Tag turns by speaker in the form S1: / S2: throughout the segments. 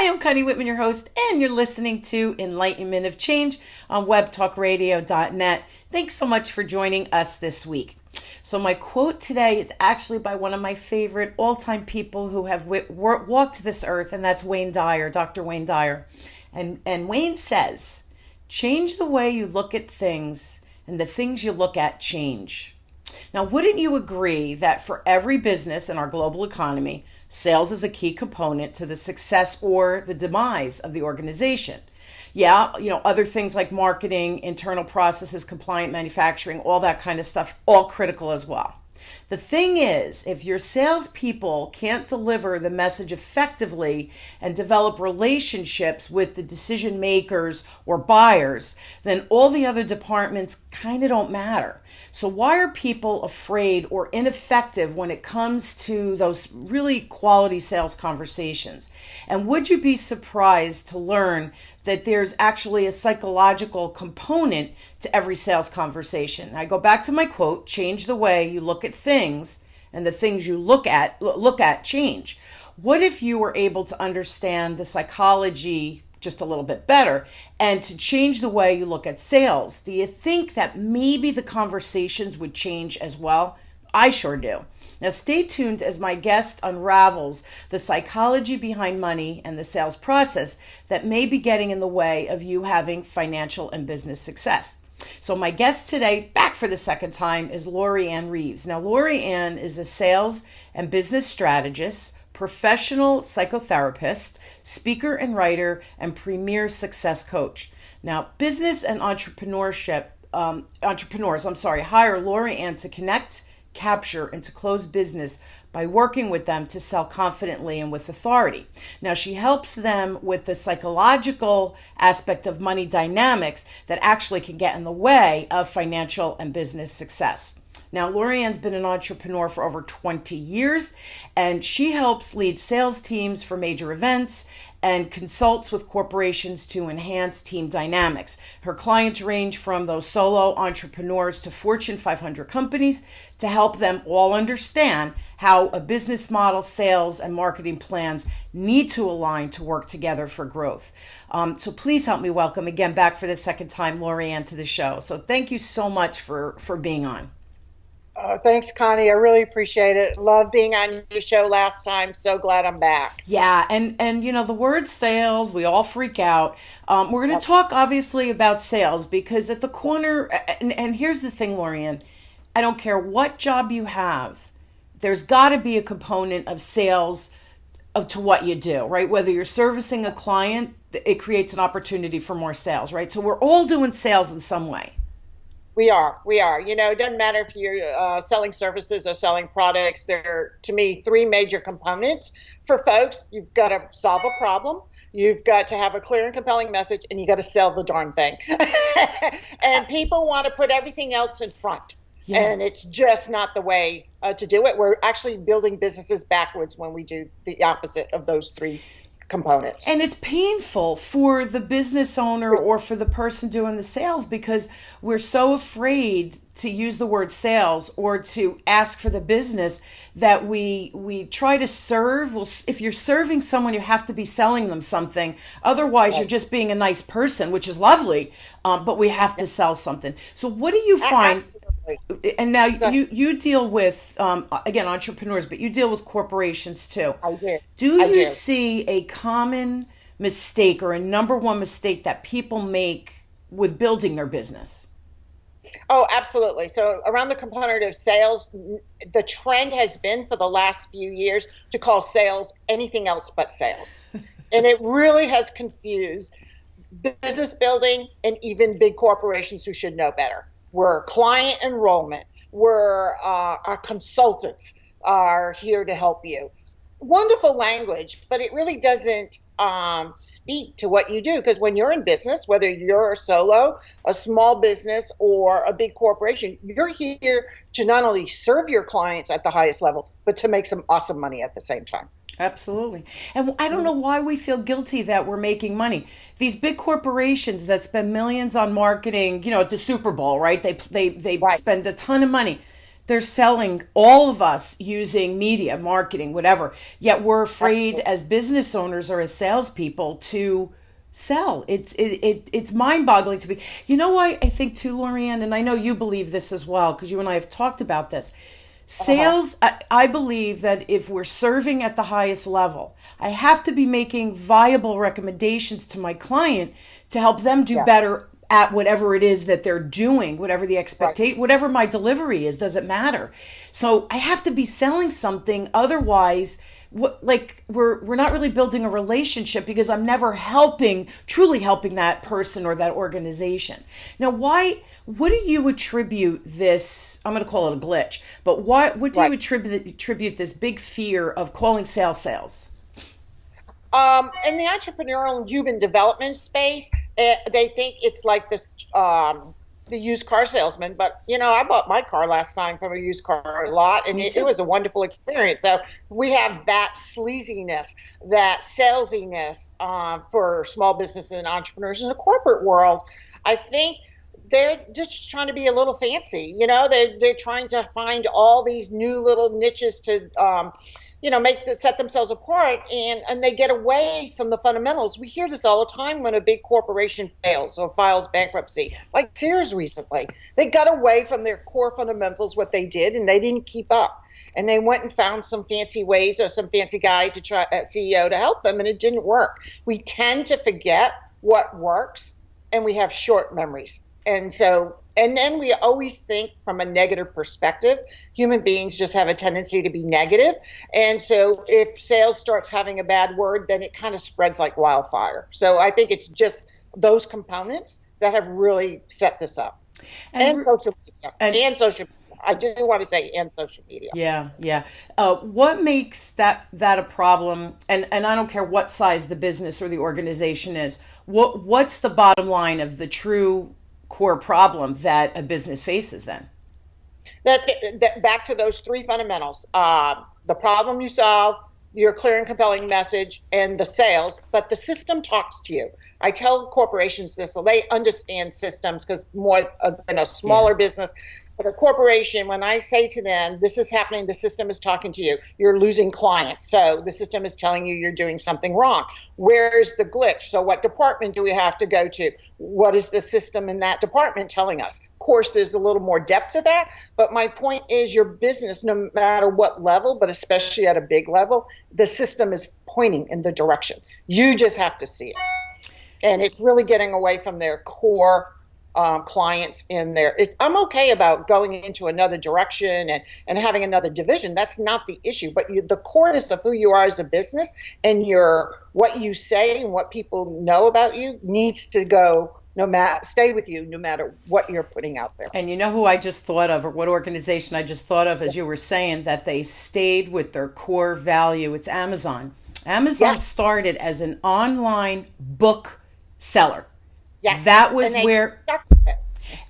S1: Hi, I'm Connie Whitman, your host, and you're listening to Enlightenment of Change on webtalkradio.net. Thanks so much for joining us this week. So my quote today is actually by one of my favorite all-time people who have walked this earth, and that's Wayne Dyer, Dr. Wayne Dyer. And Wayne says, change the way you look at things, and the things you look at change. Now, wouldn't you agree that for every business in our global economy, sales is a key component to the success or the demise of the organization? Yeah, other things like marketing, internal processes, compliant manufacturing, all that kind of stuff, all critical as well. The thing is, if your salespeople can't deliver the message effectively and develop relationships with the decision makers or buyers, then all the other departments kind of don't matter. So why are people afraid or ineffective when it comes to those really quality sales conversations? And would you be surprised to learn that there's actually a psychological component to every sales conversation? I go back to my quote, change the way you look at things, and the things you look at change. What if you were able to understand the psychology just a little bit better and to change the way you look at sales? Do you think that maybe the conversations would change as well? I sure do. Now stay tuned as my guest unravels the psychology behind money and the sales process that may be getting in the way of you having financial and business success. So my guest today, back for the second time, is Loriann Reeves. Now Loriann is a sales and business strategist, professional psychotherapist, speaker and writer, and premier success coach. Now business and entrepreneurs hire Loriann to connect, capture, and to close business by working with them to sell confidently and with authority. Now, she helps them with the psychological aspect of money dynamics that actually can get in the way of financial and business success. Now, Loriann's been an entrepreneur for over 20 years, and she helps lead sales teams for major events and consults with corporations to enhance team dynamics. Her clients range from those solo entrepreneurs to Fortune 500 companies to help them all understand how a business model, sales, and marketing plans need to align to work together for growth. So please help me welcome again back for the second time, Loriann, to the show. So thank you so much for being on.
S2: Thanks, Connie. I really appreciate it. Love being on your show last time. So glad I'm back.
S1: Yeah, and the word sales, we all freak out. We're going to talk obviously about sales because at the corner, and here's the thing, Loriann, I don't care what job you have, there's got to be a component of sales to what you do, right? Whether you're servicing a client, it creates an opportunity for more sales, right? So we're all doing sales in some way.
S2: We are. It doesn't matter if you're selling services or selling products. There are, to me, three major components for folks. You've got to solve a problem. You've got to have a clear and compelling message, and you got to sell the darn thing. And people want to put everything else in front. Yeah. And it's just not the way to do it. We're actually building businesses backwards when we do the opposite of those three components.
S1: And it's painful for the business owner or for the person doing the sales because we're so afraid to use the word sales or to ask for the business that we try to serve. Well, if you're serving someone, you have to be selling them something. Otherwise, you're just being a nice person, which is lovely, but we have to sell something. So what do you find? Absolutely. And now you deal with, again, entrepreneurs, but you deal with corporations too.
S2: I do.
S1: Do you see a common mistake or a number one mistake that people make with building their business?
S2: Oh, absolutely. So around the component of sales, the trend has been for the last few years to call sales anything else but sales. And it really has confused business building and even big corporations who should know better. We're client enrollment. We're our consultants are here to help you. Wonderful language, but it really doesn't speak to what you do. Because when you're in business, whether you're a solo, a small business, or a big corporation, you're here to not only serve your clients at the highest level, but to make some awesome money at the same time.
S1: Absolutely. And I don't know why we feel guilty that we're making money. These big corporations that spend millions on marketing, at the Super Bowl, right? They
S2: Right.
S1: spend a ton of money. they're selling, all of us using media, marketing, whatever. Yet we're afraid
S2: Absolutely.
S1: as business owners or as salespeople to sell. It's mind boggling to me. You know why I think too, Loriann, and I know you believe this as well because you and I have talked about this.
S2: Uh-huh.
S1: Sales, I believe that if we're serving at the highest level, I have to be making viable recommendations to my client to help them do
S2: Yes.
S1: better at whatever it is that they're doing, whatever the
S2: Right.
S1: expectation, whatever my delivery is, doesn't matter. So I have to be selling something. Otherwise, like we're not really building a relationship because I'm never truly helping that person or that organization. Now, what do you attribute this? I'm going to call it a glitch, but what do you
S2: Right.
S1: attribute this big fear of calling sales?
S2: In the entrepreneurial and human development space, they think it's like this, the used car salesman. But I bought my car last time from a used car lot, and
S1: Me
S2: it
S1: too.
S2: was a wonderful experience. So we have that sleaziness, that salesiness, for small business and entrepreneurs in the corporate world. I think they're just trying to be a little fancy. They're trying to find all these new little niches to set themselves apart, and they get away from the fundamentals. We hear this all the time when a big corporation fails or files bankruptcy, like Sears recently. They got away from their core fundamentals, what they did, and they didn't keep up. And they went and found some fancy ways or some fancy guy to try, CEO, to help them, and it didn't work. We tend to forget what works, and we have short memories. And then we always think from a negative perspective. Human beings just have a tendency to be negative. And so if sales starts having a bad word, then it kind of spreads like wildfire. So I think it's just those components that have really set this up. And
S1: And
S2: social media.
S1: and
S2: And social media. I do want to say, and social media.
S1: Yeah, yeah. What makes that a problem? And I don't care what size the business or the organization is. What's the bottom line of the true core problem that a business faces then?
S2: That back to those three fundamentals: the problem you solve, your clear and compelling message, and the sales. But the system talks to you. I tell corporations this, so they understand systems, because more than a
S1: Yeah.
S2: smaller business. But a corporation, when I say to them, this is happening, the system is talking to you, you're losing clients. So the system is telling you you're doing something wrong. Where's the glitch? So what department do we have to go to? What is the system in that department telling us? Of course, there's a little more depth to that. But my point is, your business, no matter what level, but especially at a big level, the system is pointing in the direction. You just have to see it. And it's really getting away from their core clients in there. I'm okay about going into another direction and having another division. That's not the issue. But the coreness of who you are as a business, and what you say and what people know about you needs to go, stay with you no matter what you're putting out there.
S1: And you know who I just thought of, or what organization I just thought of as you were saying that they stayed with their core value? It's Amazon. Amazon
S2: Yes,
S1: started as an online book seller.
S2: yes.
S1: That
S2: And
S1: was
S2: they
S1: where
S2: stuck with it.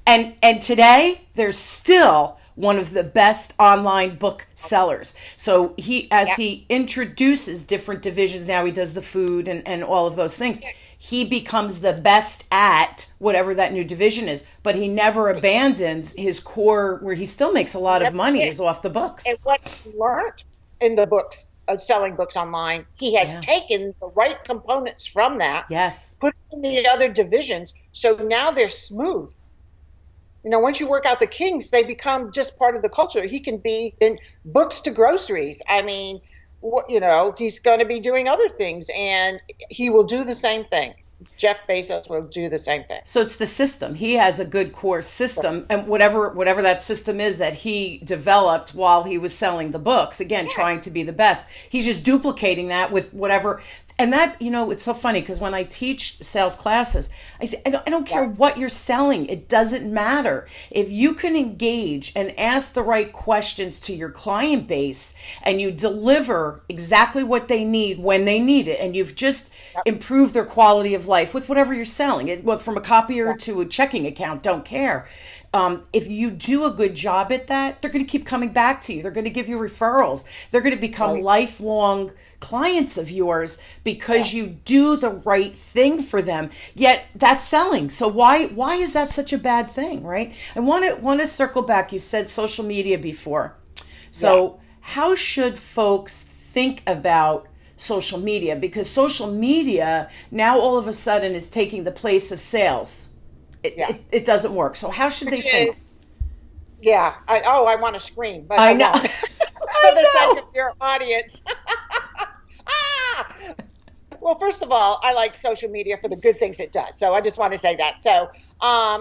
S1: and today they're still one of the best online book sellers. So as
S2: Yeah.
S1: he introduces different divisions, now he does the food and all of those things. He becomes the best at whatever that new division is, but he never abandoned his core where he still makes a lot of
S2: Never
S1: money
S2: did.
S1: is off the books.
S2: And what he learned in the books, selling books online, he has
S1: Yeah.
S2: taken the right components from that,
S1: Yes.
S2: put it in the other divisions, so now they're smooth. Once you work out the kinks, they become just part of the culture. He can be in books to groceries. I mean, he's going to be doing other things, and he will do the same thing. Jeff Bezos will do the same thing.
S1: So it's the system. He has a good core system, and whatever that system is that he developed while he was selling the books, again,
S2: Yeah.
S1: trying to be the best. He's just duplicating that with whatever. And that, it's so funny because when I teach sales classes, I say, I don't care what you're selling. It doesn't matter. If you can engage and ask the right questions to your client base and you deliver exactly what they need when they need it, and you've just improved their quality of life with whatever you're selling, from a copier to a checking account, don't care. If you do a good job at that, they're going to keep coming back to you. They're going to give you referrals. They're going to become
S2: Right.
S1: lifelong clients of yours because you do the right thing for them. Yet that's selling. So why is that such a bad thing, right? I want to circle back. You said social media before. So how should folks think about social media? Because social media now all of a sudden is taking the place of sales. It doesn't work. So how should they think?
S2: I want to scream, but
S1: I know.
S2: For the sake of your audience. Well, first of all, I like social media for the good things it does. So I just want to say that. So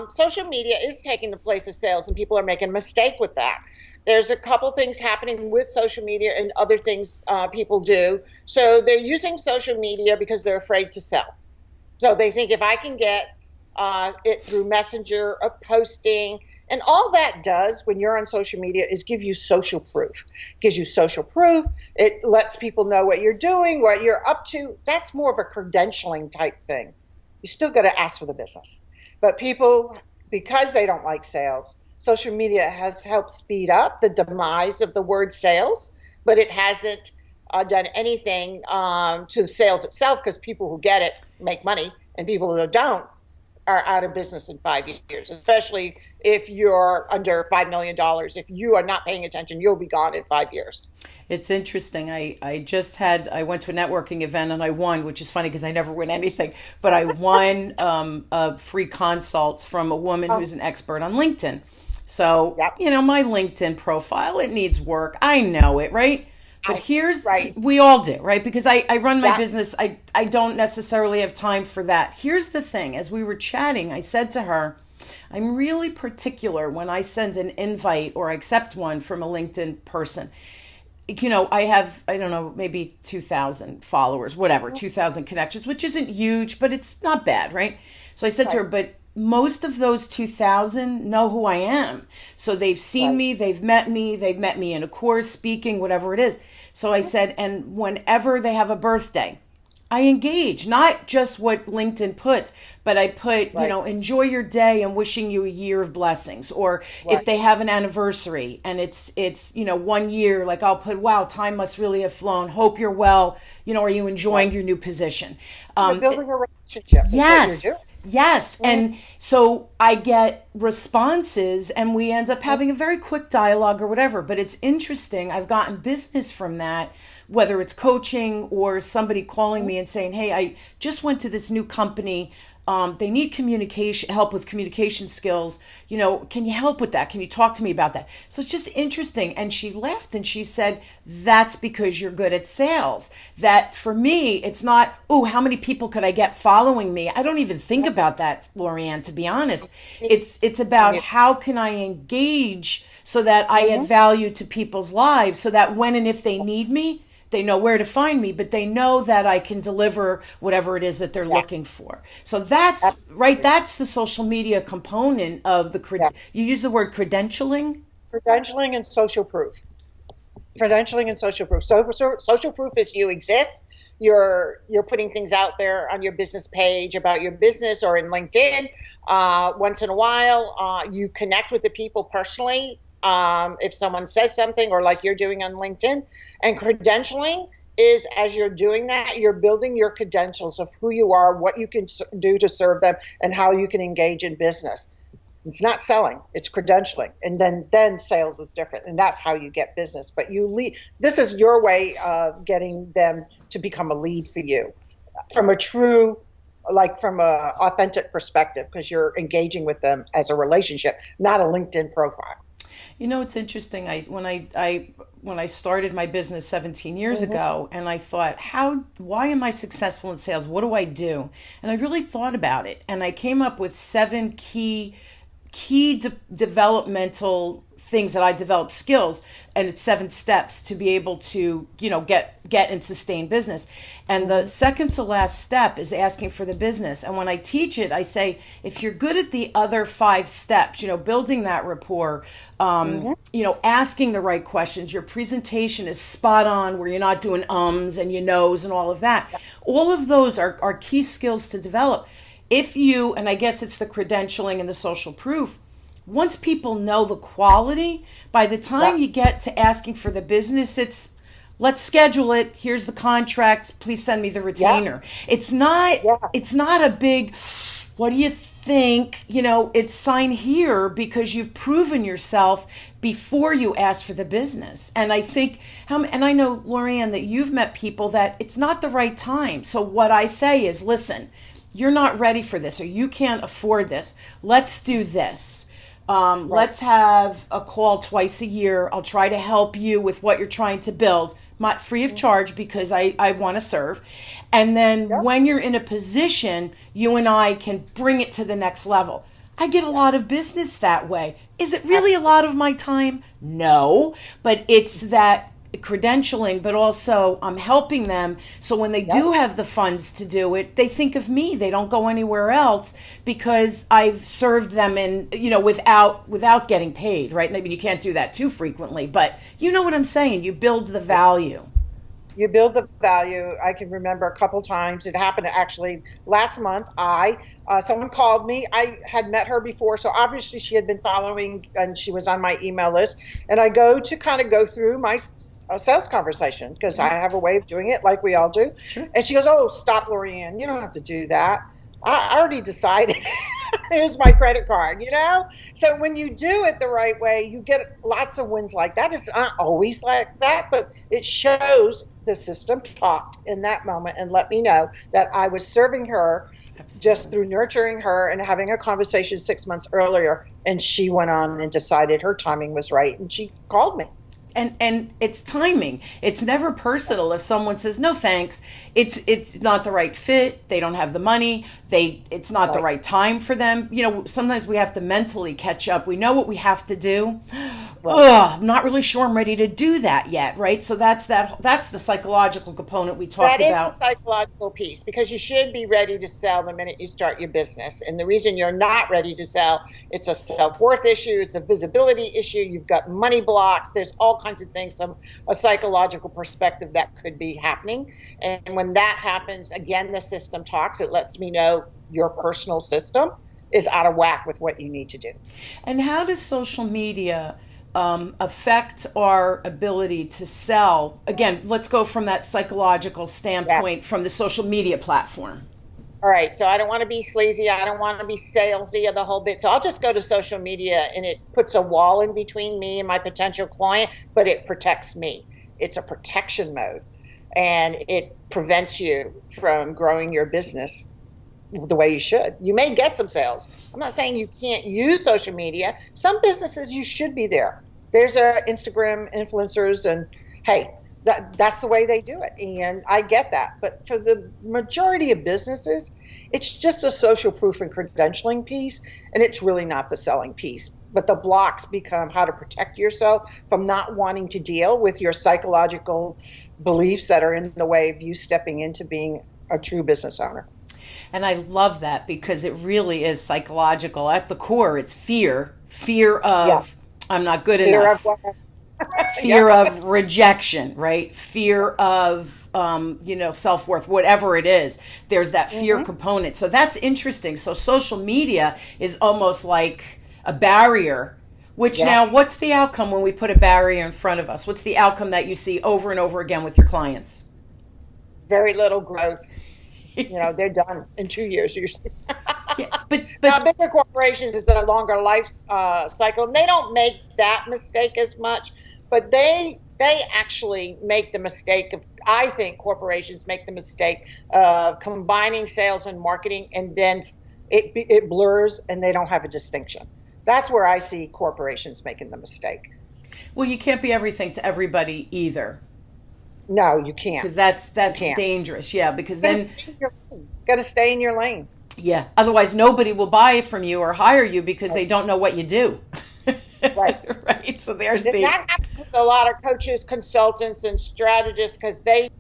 S2: social media is taking the place of sales, and people are making a mistake with that. There's a couple things happening with social media and other things people do. So they're using social media because they're afraid to sell. So they think if I can get it through Messenger, a posting, and all that does when you're on social media is give you social proof. It gives you social proof. It lets people know what you're doing, what you're up to. That's more of a credentialing type thing. You still got to ask for the business. But people, because they don't like sales, social media has helped speed up the demise of the word sales, but it hasn't done anything to the sales itself, because people who get it make money and people who don't are out of business in 5 years, especially if you're under $5 million. If you are not paying attention, you'll be gone in 5 years.
S1: It's interesting. I went to a networking event and I won, which is funny because I never win anything, but I won a free consult from a woman who's an expert on LinkedIn. So, my LinkedIn profile, it needs work. I know it, right? But we all do, right? Because I run my business. I don't necessarily have time for that. Here's the thing. As we were chatting, I said to her, I'm really particular when I send an invite or accept one from a LinkedIn person. I have, I don't know, maybe 2,000 followers, whatever, 2,000 connections, which isn't huge, but it's not bad, right? So I said to her, but most of those 2,000 know who I am. So they've seen me, they've met me in a course, speaking, whatever it is. So I said, and whenever they have a birthday, I engage, not just what LinkedIn puts, but I put, enjoy your day and wishing you a year of blessings. Or if they have an anniversary and it's 1 year, like I'll put, wow, time must really have flown. Hope you're well. Are you enjoying your new position?
S2: You're building a relationship.
S1: Yes. Yes. And so I get responses and we end up having a very quick dialogue or whatever. But it's interesting. I've gotten business from that, whether it's coaching or somebody calling me and saying, hey, I just went to this new company. They need help with communication skills. Can you help with that? Can you talk to me about that? So it's just interesting. And she laughed and she said, that's because you're good at sales. That for me, it's not, how many people could I get following me? I don't even think about that, LoriAnne, to be honest. It's about how can I engage so that I add value to people's lives so that when and if they need me, they know where to find me, but they know that I can deliver whatever it is that they're looking for. So that's right. That's the social media component of the, you use the word credentialing?
S2: Credentialing and social proof. Credentialing and social proof. So social proof is you exist. You're putting things out there on your business page about your business or in LinkedIn. Once in a while, you connect with the people personally. If someone says something, or like you're doing on LinkedIn. And credentialing is, as you're doing that, you're building your credentials of who you are, what you can do to serve them, and how you can engage in business. It's not selling, it's credentialing. And then sales is different, and that's how you get business. But you lead. This is your way of getting them to become a lead for you from a true, from a authentic perspective, because you're engaging with them as a relationship, not a LinkedIn profile.
S1: It's interesting. When I started my business 17 years ago, and I thought, why am I successful in sales? What do I do? And I really thought about it, and I came up with 7 key developmental things that I developed, skills, and it's 7 steps to be able to, get and sustain business. And the second to last step is asking for the business. And when I teach it, I say, if you're good at the other 5 steps, building that rapport, asking the right questions, your presentation is spot on, where you're not doing ums and your nose and all of that. All of those are key skills to develop. If you, and I guess it's the credentialing and the social proof, once people know the quality, by the time you get to asking for the business, it's, let's schedule it. Here's the contracts. Please send me the retainer. It's not a big, what do you think? It's sign here because you've proven yourself before you ask for the business. And I think, and I know, LoriAnne, that you've met people that it's not the right time. So what I say is, listen, you're not ready for this, or you can't afford this. Let's do this. Let's have a call twice a year. I'll try to help you with what you're trying to build, not free of charge, because I want to serve. And then when you're in a position, you and I can bring it to the next level. I get a lot of business that way. Is it really a lot of my time? No, but it's that credentialing, but also I'm helping them. So when they do have the funds to do it, they think of me. They don't go anywhere else because I've served them in, without getting paid, right? Maybe you can't do that too frequently, but you know what I'm saying? You build the value.
S2: You build the value. I can remember a couple times. It happened actually last month. Someone called me. I had met her before, so obviously she had been following and she was on my email list. And I go through my sales conversation because I have a way of doing it like we all do.
S1: Sure.
S2: And she goes, "Oh, stop, LoriAnne. You don't have to do that. I already decided." Here's my credit card, So when you do it the right way, you get lots of wins like that. It's not always like that, but it shows the system talked in that moment and let me know that I was serving her just through nurturing her and having a conversation 6 months earlier. And she went on and decided her timing was right. And she called me.
S1: And it's timing. It's never personal. If someone says no thanks, it's not the right fit. They don't have the money. It's not the right time for them. Sometimes we have to mentally catch up. We know what we have to do. I'm not really sure I'm ready to do that yet, right? So that's the psychological component we talked about.
S2: That is the psychological piece, because you should be ready to sell the minute you start your business. And the reason you're not ready to sell, it's a self-worth issue, it's a visibility issue, you've got money blocks, there's all kinds of things from a psychological perspective that could be happening. And when that happens, again, the system talks. It lets me know your personal system is out of whack with what you need to do.
S1: And how does social media affect our ability to sell? Again, let's go from that psychological standpoint from the social media platform.
S2: All right, so I don't want to be sleazy. I don't want to be salesy or the whole bit. So I'll just go to social media, and it puts a wall in between me and my potential client, but it protects me. It's a protection mode, and it prevents you from growing your business the way you should. You may get some sales. I'm not saying you can't use social media. Some businesses, you should be there. There's Instagram influencers, and hey, that's the way they do it. And I get that. But for the majority of businesses, it's just a social proof and credentialing piece, and it's really not the selling piece. But the blocks become how to protect yourself from not wanting to deal with your psychological beliefs that are in the way of you stepping into being a true business owner.
S1: And I love that, because it really is psychological. At the core, it's fear of I'm not good enough. Fear of rejection, right? Fear of, self-worth, whatever it is. There's that fear component. So that's interesting. So social media is almost like a barrier, which now what's the outcome when we put a barrier in front of us? What's the outcome that you see over and over again with your clients?
S2: Very little growth. They're done in 2 years.
S1: But
S2: now, bigger corporations is a longer life cycle. And they don't make that mistake as much, but they actually make the mistake of, I think corporations make the mistake of combining sales and marketing, and then it blurs and they don't have a distinction. That's where I see corporations making the mistake.
S1: Well, you can't be everything to everybody either.
S2: No, you can't.
S1: Because that's dangerous. Yeah, because then
S2: you got to stay in your lane.
S1: Yeah. Otherwise, nobody will buy it from you or hire you because they don't know what you do.
S2: Right.
S1: Right. So there's
S2: that happens with a lot of coaches, consultants, and strategists, because they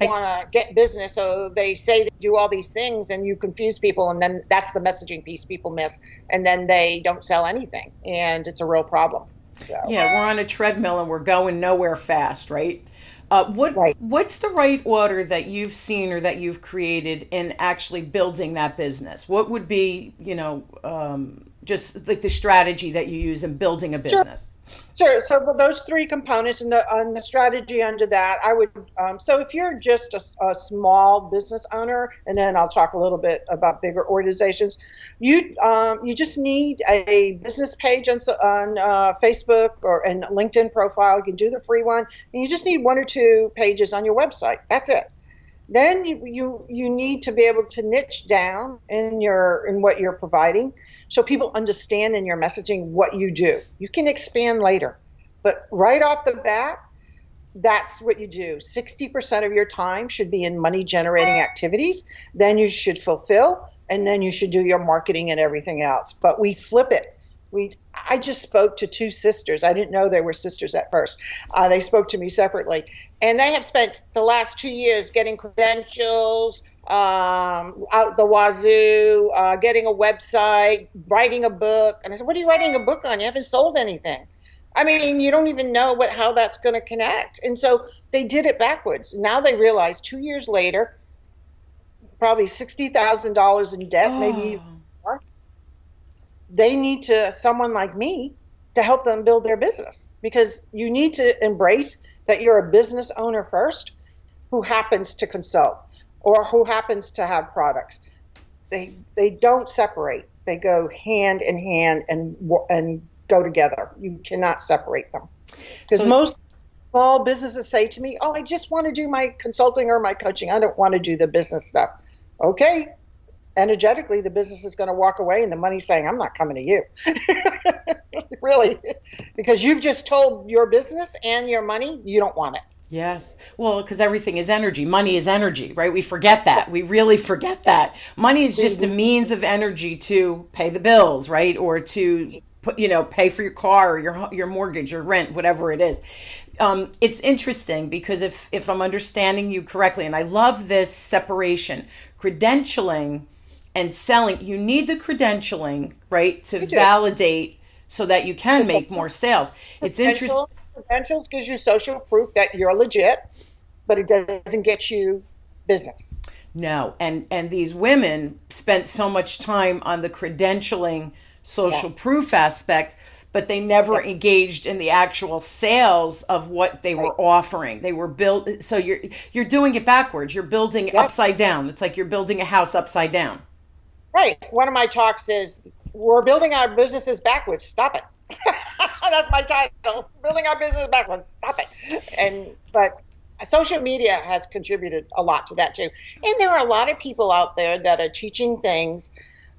S2: want to get business. So they say they do all these things, and you confuse people, and then that's the messaging piece people miss, and then they don't sell anything, and it's a real problem. So.
S1: Yeah, we're on a treadmill and we're going nowhere fast, right? What's the right order that you've seen or that you've created in actually building that business? What would be, just like the strategy that you use in building a business.
S2: Sure. So those three components and the strategy under that, I would. So if you're just a small business owner, and then I'll talk a little bit about bigger organizations, you just need a business page on Facebook or a LinkedIn profile. You can do the free one, and you just need 1 or 2 pages on your website. That's it. Then you need to be able to niche down in what you're providing, so people understand in your messaging what you do. You can expand later, but right off the bat, that's what you do. 60% of your time should be in money generating activities. Then you should fulfill, and then you should do your marketing and everything else. But we flip it. I just spoke to 2 sisters. I didn't know they were sisters at first. They spoke to me separately. And they have spent the last 2 years getting credentials, out the wazoo, getting a website, writing a book. And I said, what are you writing a book on? You haven't sold anything. I mean, you don't even know how that's going to connect. And so they did it backwards. Now they realize 2 years later, probably $60,000 in debt, maybe more. They need someone like me to help them build their business, because you need to embrace that you're a business owner first who happens to consult or who happens to have products. They don't separate. They go hand in hand and go together. You cannot separate them. Because most small businesses say to me, oh, I just want to do my consulting or my coaching. I don't want to do the business stuff. Okay. Energetically, the business is going to walk away, and the money's saying, I'm not coming to you. Really, because you've just told your business and your money you don't want it.
S1: Yes. Well, because everything is energy. Money is energy, right? We forget that. We really forget that. Money is just a means of energy to pay the bills, right? Or to pay for your car or your mortgage or rent, whatever it is. It's interesting because if I'm understanding you correctly, and I love this separation, credentialing and selling, you need the credentialing, right, to validate so that you can make more sales. It's interesting.
S2: Credentials gives you social proof that you're legit, but it doesn't get you business.
S1: No, and these women spent so much time on the credentialing social proof aspect, but they never engaged in the actual sales of what they were offering. They were built, so you're doing it backwards. You're building upside down. It's like you're building a house upside down. Right.
S2: One of my talks is, we're building our businesses backwards. Stop it. That's my title. Building our business backwards. Stop it. But social media has contributed a lot to that too. And there are a lot of people out there that are teaching things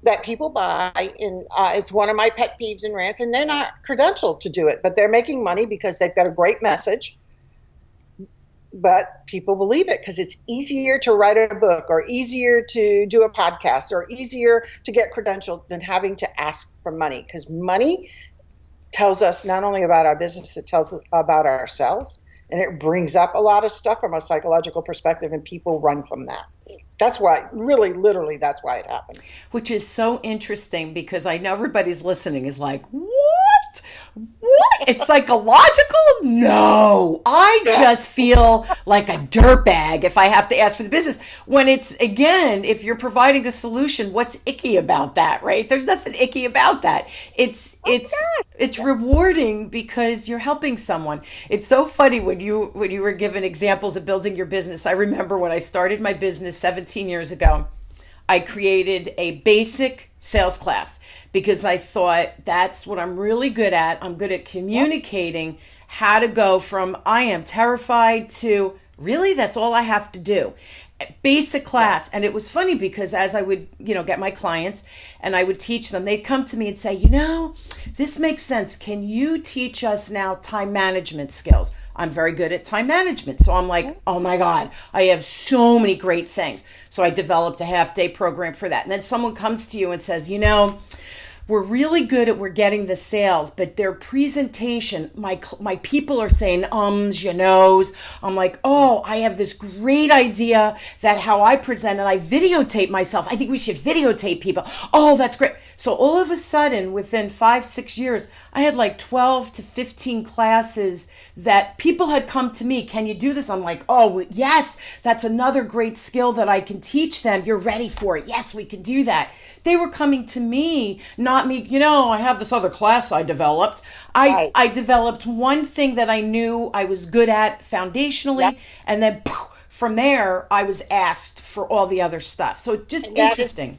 S2: that people buy, and it's one of my pet peeves and rants, and they're not credentialed to do it, but they're making money because they've got a great message. But people believe it because it's easier to write a book or easier to do a podcast or easier to get credentialed than having to ask for money, because money tells us not only about our business, it tells us about ourselves, and it brings up a lot of stuff from a psychological perspective, and people run from that. That's why, really, literally, that's why it happens.
S1: Which is so interesting, because I know everybody's listening is like, what? What? It's psychological? No. I just feel like a dirtbag if I have to ask for the business. When it's, again, if you're providing a solution, what's icky about that, right? There's nothing icky about that. It's rewarding because you're helping someone. It's so funny when you were given examples of building your business. I remember when I started my business 17 years ago, I created a basic sales class because I thought that's what I'm really good at. I'm good at communicating how to go from I am terrified to really that's all I have to do. Basic class. And it was funny because as I would, get my clients and I would teach them, they'd come to me and say, this makes sense. Can you teach us now time management skills? I'm very good at time management. So I'm like, oh my God, I have so many great things. So I developed a half-day program for that. And then someone comes to you and says, we're really good at we're getting the sales, but their presentation, my people are saying knows. I'm like, oh, I have this great idea that how I present and I videotape myself. I think we should videotape people. Oh, that's great. So all of a sudden, within 5-6 years, I had like 12 to 15 classes that people had come to me. Can you do this? I'm like, oh, yes, that's another great skill that I can teach them. You're ready for it. Yes, we can do that. They were coming to me, not got me, I have this other class I developed.
S2: Right.
S1: I developed one thing that I knew I was good at foundationally,
S2: Yep.
S1: and then from there, I was asked for all the other stuff. So it's just
S2: And
S1: interesting.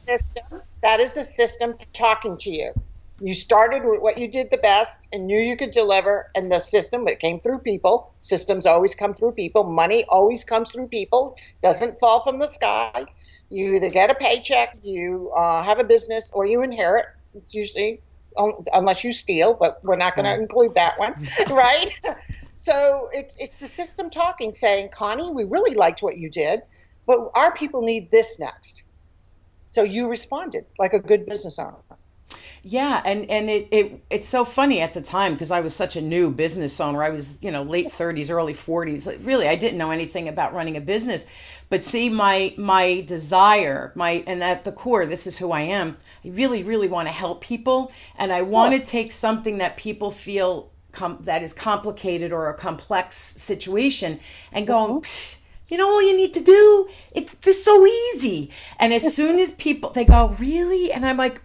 S2: that is the system talking to you. You started with what you did the best and knew you could deliver, and the system, it came through people. Systems always come through people. Money always comes through people, doesn't fall from the sky. You either get a paycheck, you have a business, or you inherit. It's usually, unless you steal, but we're not going to include that one, right? So it's the system talking, saying, Connie, we really liked what you did, but our people need this next. So you responded like a good business owner.
S1: Yeah, and it's so funny at the time because I was such a new business owner. I was, late 30s, early 40s. Like, really, I didn't know anything about running a business. But see, my desire, and at the core, this is who I am. I really, really want to help people, and I want to take something that people feel that is complicated or a complex situation and go, all you need to do, it's so easy. And as soon as people, they go, really? And I'm like,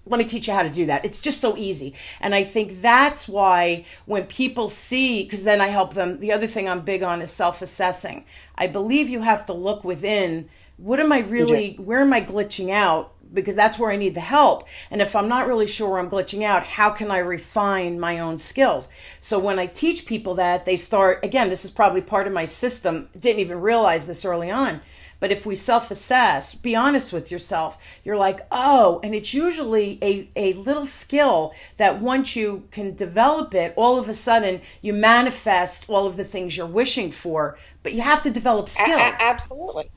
S1: let me teach you how to do that. It's just so easy. And I think that's why when people see, because then I help them, the other thing I'm big on is self-assessing. I believe you have to look within, where am I glitching out? Because that's where I need the help. And if I'm not really sure where I'm glitching out, how can I refine my own skills? So when I teach people that, they start, again, this is probably part of my system, didn't even realize this early on. But if we self-assess, be honest with yourself, you're like, oh, and it's usually a little skill that once you can develop it, all of a sudden you manifest all of the things you're wishing for, but you have to develop skills.
S2: Absolutely.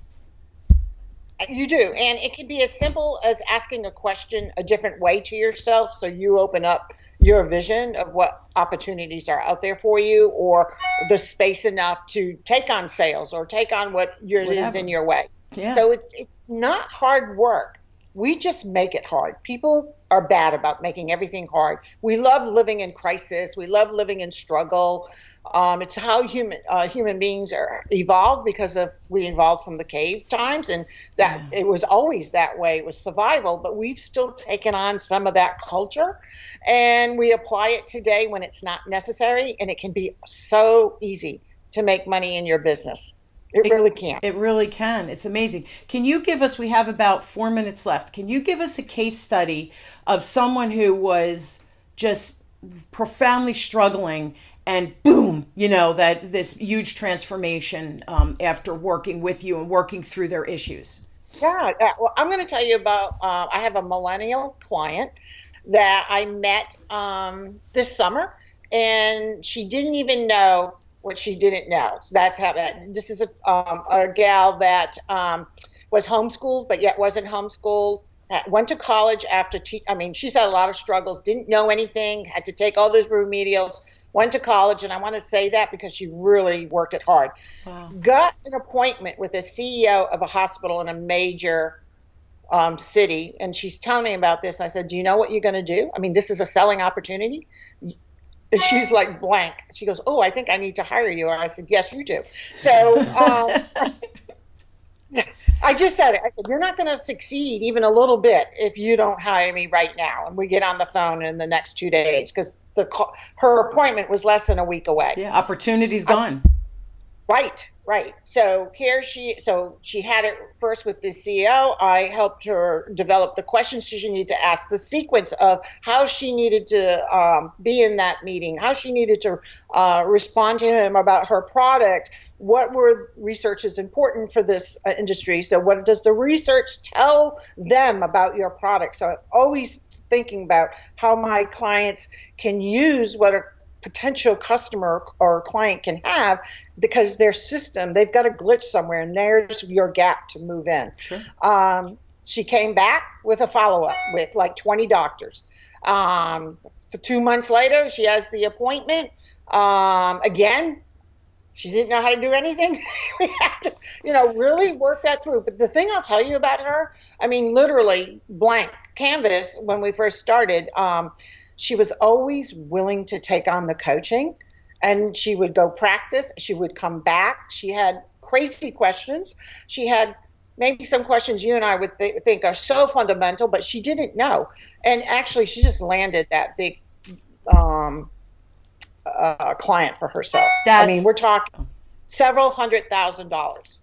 S2: You do. And it can be as simple as asking a question a different way to yourself, so you open up your vision of what opportunities are out there for you, or the space enough to take on sales or take on what is in your way.
S1: Yeah.
S2: So it's not hard work. We just make it hard. People are bad about making everything hard. We love living in crisis. We love living in struggle. It's how human beings are evolved, because we evolved from the cave times, and that it was always that way. It was survival, but we've still taken on some of that culture, and we apply it today when it's not necessary, and it can be so easy to make money in your business. It really can.
S1: It really can. It's amazing. Can you give us, we have about 4 minutes left, can you give us a case study of someone who was just profoundly struggling and boom, that this huge transformation after working with you and working through their issues?
S2: Yeah. Well, I'm going to tell you about, I have a millennial client that I met this summer, and she didn't even know what she didn't know. So that's how this is a gal that was homeschooled, but yet wasn't homeschooled. Went to college after, she's had a lot of struggles, didn't know anything, had to take all those remedials, went to college, and I want to say that because she really worked it hard.
S1: Wow.
S2: Got an appointment with a CEO of a hospital in a major city, and she's telling me about this. I said, do you know what you're going to do? This is a selling opportunity. And she's like blank. She goes, oh, I think I need to hire you. And I said, yes, you do. So I just said it. I said, you're not going to succeed even a little bit if you don't hire me right now. And we get on the phone in the next 2 days, because her appointment was less than a week away.
S1: Yeah, opportunity's gone.
S2: Right. So she had it first with the CEO. I helped her develop the questions she needed to ask, the sequence of how she needed to be in that meeting, how she needed to respond to him about her product, what were research is important for this industry. So what does the research tell them about your product? So I'm always thinking about how my clients can use what a potential customer or client can have, because their system, they've got a glitch somewhere, and there's your gap to move in.
S1: Sure.
S2: She came back with a follow-up with like 20 doctors. For 2 months later, she has the appointment. Again, she didn't know how to do anything. We had to, really work that through. But the thing I'll tell you about her, literally blank canvas when we first started. She was always willing to take on the coaching, and she would go practice. She would come back. She had crazy questions. She had maybe some questions you and I would think are so fundamental, but she didn't know. And actually, she just landed that big um, client for herself. I mean,
S1: That's
S2: we're talking several $100,000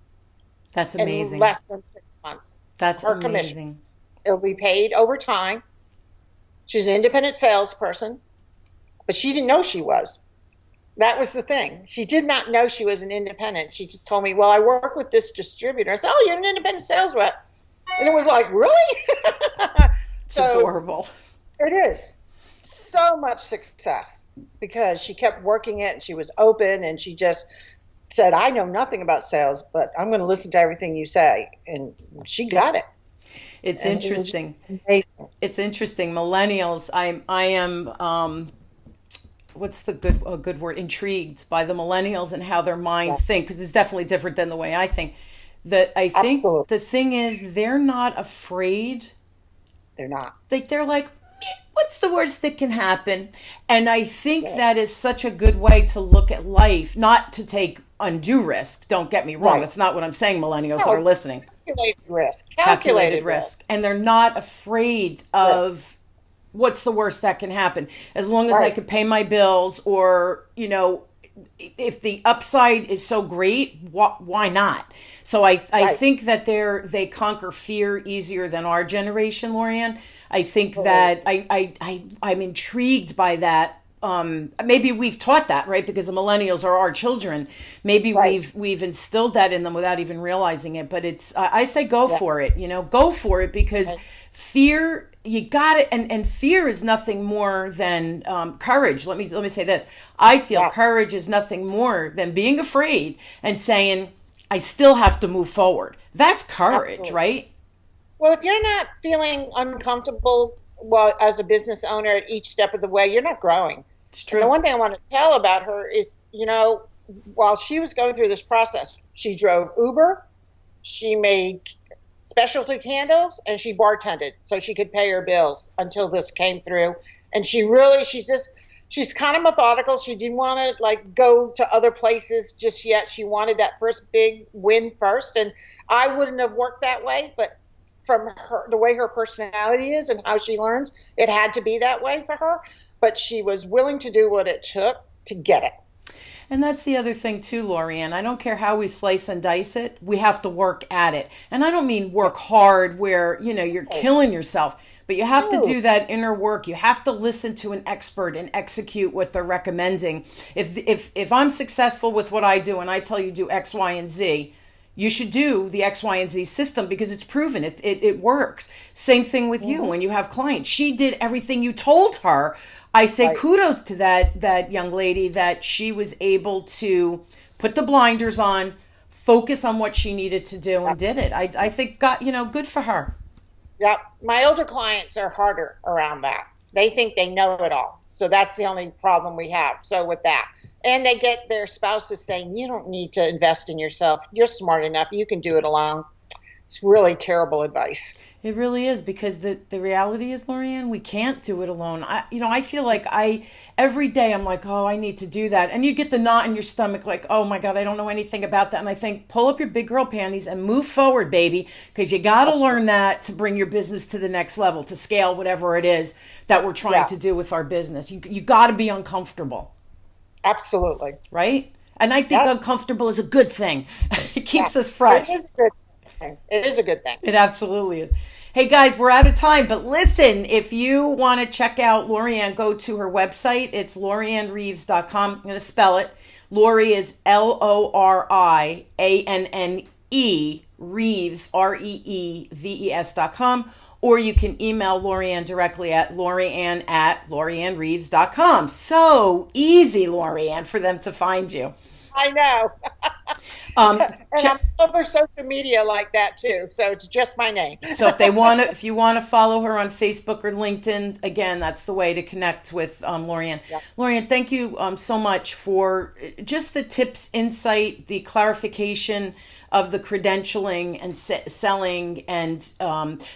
S1: that's
S2: in
S1: amazing.
S2: less than 6 months.
S1: That's
S2: Her commission.
S1: amazing.
S2: It'll be paid over time. She's an independent salesperson, but she didn't know she was. That was the thing. She did not know she was an independent. She just told me, well, I work with this distributor. I said, oh, you're an independent sales rep. And it was like, really?
S1: It's
S2: So
S1: adorable.
S2: it is so much success because she kept working it and she was open and she just said, I know nothing about sales, but I'm going to listen to everything you say. And she got it.
S1: It's
S2: And
S1: interesting.
S2: it was amazing.
S1: It's interesting. Millennials, I am what's the good word? Intrigued by the millennials and how their minds
S2: Yeah,
S1: think, because it's definitely different than the way I think. That I think
S2: absolutely.
S1: the thing is they're not afraid.
S2: They're not.
S1: They're like, what's the worst that can happen? And I think
S2: Yeah.
S1: that is such a good way to look at life, not to take undue risk. Don't get me wrong.
S2: Right.
S1: That's not what I'm saying, millennials that
S2: No,
S1: are listening.
S2: calculated risk.
S1: Calculated
S2: Calculated risk.
S1: risk. And they're not afraid
S2: Risk.
S1: of what's the worst that can happen. As long as I
S2: Right.
S1: could pay my bills, or, if the upside is so great, why not? So I
S2: Right.
S1: think that they conquer fear easier than our generation, Loriann. I think
S2: Totally.
S1: that I'm intrigued by that. Maybe we've taught that, right? Because the millennials are our children. Maybe
S2: Right.
S1: we've instilled that in them without even realizing it. But I say go
S2: Yeah.
S1: for it. Go for it, because
S2: Right.
S1: fear, you got it. And fear is nothing more than courage. Let me say this. I feel
S2: Yes.
S1: courage is nothing more than being afraid and saying, I still have to move forward. That's courage,
S2: Absolutely.
S1: right?
S2: Well, if you're not feeling uncomfortable, well, as a business owner at each step of the way, you're not growing.
S1: It's
S2: And the
S1: true.
S2: one thing I want to tell about her is, while she was going through this process, she drove Uber, she made specialty candles, and she bartended so she could pay her bills until this came through. And she's kind of methodical. She didn't want to like go to other places just yet. She wanted that first big win first. And I wouldn't have worked that way, but from her, the way her personality is and how she learns, it had to be that way for her. But she was willing to do what it took to get it.
S1: And that's the other thing too, Loriann. I don't care how we slice and dice it. We have to work at it. And I don't mean work hard where, you're killing yourself, but you have to
S2: No,
S1: do that inner work. You have to listen to an expert and execute what they're recommending. If I'm successful with what I do and I tell you do X, Y, and Z, you should do the X, Y, and Z system because it's proven it works. Same thing with you when you have clients. She did everything you told her. I say
S2: right.
S1: kudos to that young lady that she was able to put the blinders on, focus on what she needed to do, and did it. I think good for her.
S2: Yep. My older clients are harder around that. They think they know it all. So that's the only problem we have. So with that. And they get their spouses saying, you don't need to invest in yourself. You're smart enough. You can do it alone. It's really terrible advice.
S1: It really is, because the reality is, Loriann, we can't do it alone. I feel like every day I'm like, oh, I need to do that. And you get the knot in your stomach like, oh my God, I don't know anything about that. And I think, pull up your big girl panties and move forward, baby, because you got to learn that to bring your business to the next level, to scale whatever it is that we're trying
S2: Yeah,
S1: to do with our business. You got to be uncomfortable,
S2: absolutely.
S1: right? And I think
S2: Yes.
S1: uncomfortable is a good thing. It
S2: Yeah.
S1: keeps us
S2: It
S1: fresh.
S2: is a good thing. It is a good thing.
S1: It absolutely is. Hey guys, we're out of time, but listen, if you want to check out Loriann, go to her website. It's LoriannReeves.com. I'm going to spell it. Lori is LoriAnne, Reeves, REEVES.com. Or you can email Loriann directly at LoriAnne@LoriannReeves.com. So easy, Loriann, for them to find you.
S2: I know.
S1: Um,
S2: And I'm over social media like that too. So it's just my name.
S1: So if you want to follow her on Facebook or LinkedIn, again, that's the way to connect with Loriann.
S2: Yeah.
S1: Loriann, thank you so much for just the tips, insight, the clarification of the credentialing and selling, and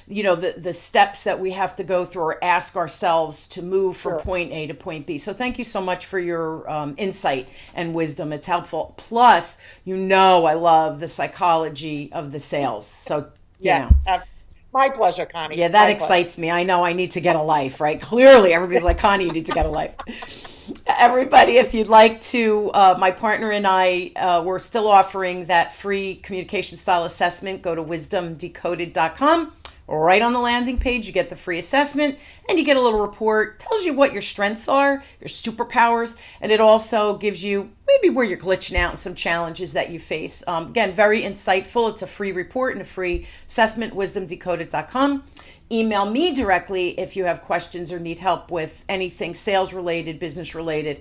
S1: the steps that we have to go through or ask ourselves to move from
S2: Sure.
S1: point A to point B. So thank you so much for your insight and wisdom. It's helpful. Plus, I love the psychology psychology of the sales. So,
S2: Yeah. My pleasure, Connie.
S1: Yeah, that
S2: My
S1: excites me. I know I need to get a life, right? Clearly, everybody's like, Connie, you need to get a life. Everybody, if you'd like to, my partner and I, we're still offering that free communication style assessment. Go to wisdomdecoded.com. Right on the landing page, you get the free assessment and you get a little report. Tells you what your strengths are, your superpowers, and it also gives you maybe where you're glitching out and some challenges that you face. Again, very insightful. It's a free report and a free assessment, wisdomdecoded.com. Email me directly if you have questions or need help with anything sales related, business related.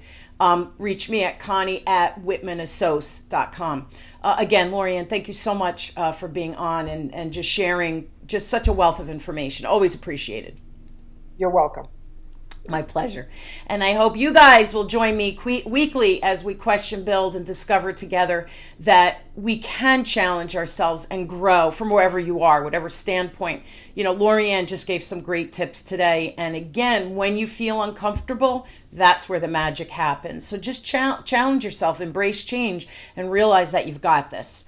S1: Reach me at connie@whitmanassociates.com. Again, Loriann, thank you so much for being on and just sharing just such a wealth of information. Always appreciated.
S2: You're welcome.
S1: My pleasure. And I hope you guys will join me weekly as we question, build, and discover together that we can challenge ourselves and grow from wherever you are, whatever standpoint. Loriann just gave some great tips today. And again, when you feel uncomfortable, that's where the magic happens. So just challenge yourself, embrace change, and realize that you've got this.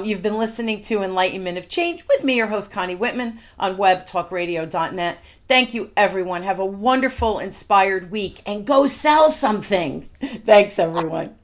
S1: You've been listening to Enlightenment of Change with me, your host, Connie Whitman, on webtalkradio.net. Thank you, everyone. Have a wonderful, inspired week, and go sell something. Thanks, everyone.